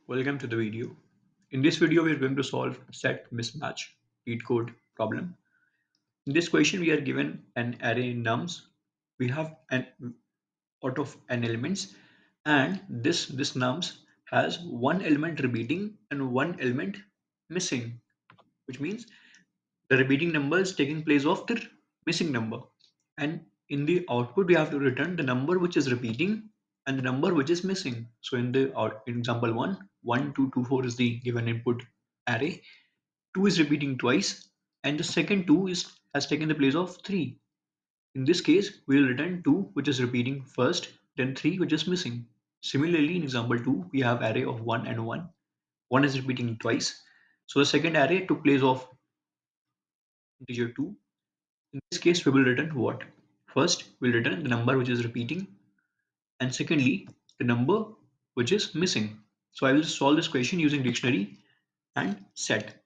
Welcome to the video. In this video, we are going to solve set mismatch Leetcode problem. In this question, we are given an array nums. We have an out of n elements, and this nums has one element repeating and one element missing, which means the repeating number is taking place of the missing number. And in the output, we have to return the number which is repeating and the number which is missing. So in example 1, 2, 2, 4 is the given input array. 2 is repeating twice, and the second 2 is has taken the place of 3. In this case, we will return 2 which is repeating first, then 3 which is missing. Similarly, in example 2, we have array of 1 and 1. 1 is repeating twice. So the second array took place of integer 2. In this case, we will return what? First, we'll return the number which is repeating, and secondly, the number which is missing. So I will solve this question using dictionary and set.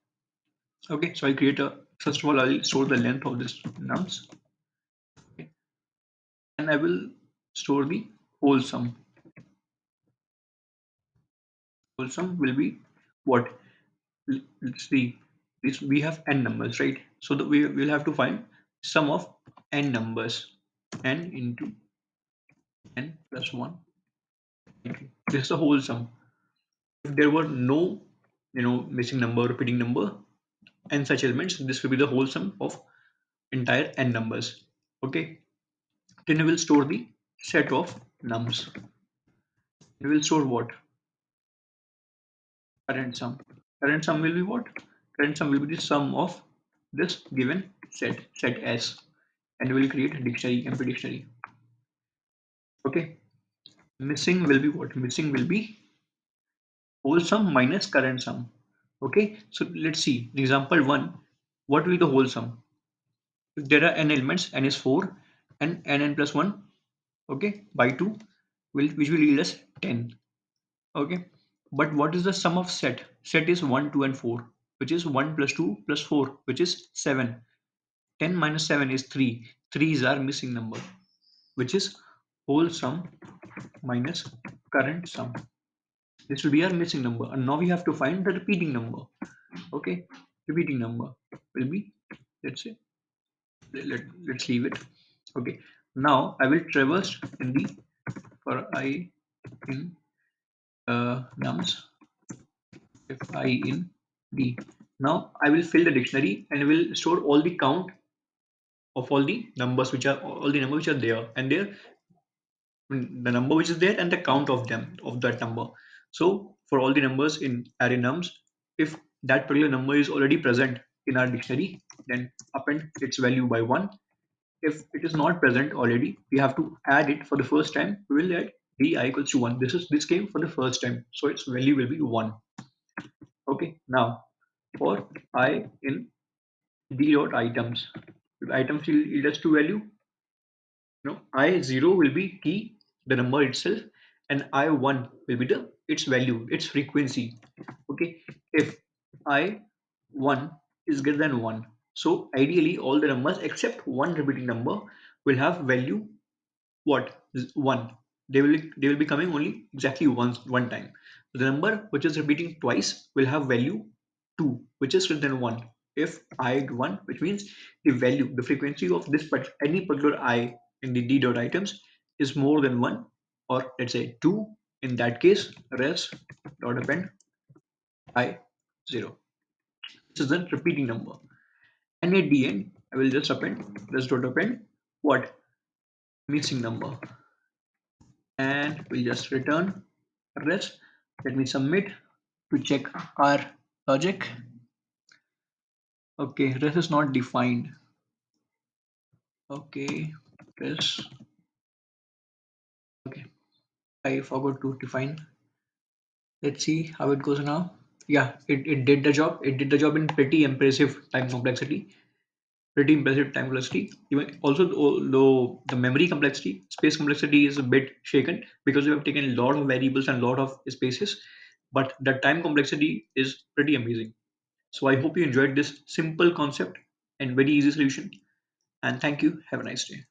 Okay, so I'll create a, first of all, I'll store the length of this nums, okay, and I will store the whole sum. Whole sum will be what? Let's see. This we have n numbers, right? So that we will have to find sum of n numbers, n into n plus 1. This is the whole sum. If there were no missing number, repeating number, and such elements, this will be the whole sum of entire n numbers. Okay, then we will store the set of nums. We will store what? Current sum will be what? Current sum will be the sum of this given set S, and we will create a dictionary, empty dictionary. Okay, missing will be what? Missing will be whole sum minus current sum. Okay, so let's see in example 1, what will be the whole sum? If there are n elements, n is 4, and n plus 1, okay, by 2, which will yield us 10. Okay, but what is the sum of set? Set is 1, 2, and 4, which is 1 plus 2 plus 4, which is 7. 10 minus 7 is 3. 3 is our missing number, which is whole sum minus current sum. This will be our missing number, and now we have to find the repeating number. Okay, repeating number will be, let's say, let's leave it. Okay, now I will traverse in the for I in nums, if I in d. Now I will fill the dictionary and will store all the count of all the numbers which are there, and there the number which is there and the count of them of that number. So for all the numbers in array nums, if that particular number is already present in our dictionary, then append its value by 1. If it is not present already, we have to add it for the first time. We will add di equals to 1. This came for the first time, so its value will be 1. Okay, now for I in d dot items, if items will yield us to value, I0 will be key, the number itself, and I1 will be the its value, its frequency. Okay, if I1 is greater than 1, so ideally all the numbers except one repeating number will have value what? 1. They will be coming only exactly one time. The number which is repeating twice will have value 2, which is greater than 1. If I had 1, which means the value, the frequency of this any particular I in the d dot items is more than 1, or let's say 2. In that case, res dot append I 0. This is the repeating number. And at the end, I will just append res dot append what? Missing number. And we'll just return res. Let me submit to check our logic. Okay, res is not defined. Okay, res. Okay, I forgot to define. Let's see how it goes now. Yeah, it did the job. It did the job in pretty impressive time complexity. Pretty impressive time complexity. Even also, though the memory complexity, space complexity is a bit shaken because we have taken a lot of variables and a lot of spaces, but the time complexity is pretty amazing. So I hope you enjoyed this simple concept and very easy solution. And thank you. Have a nice day.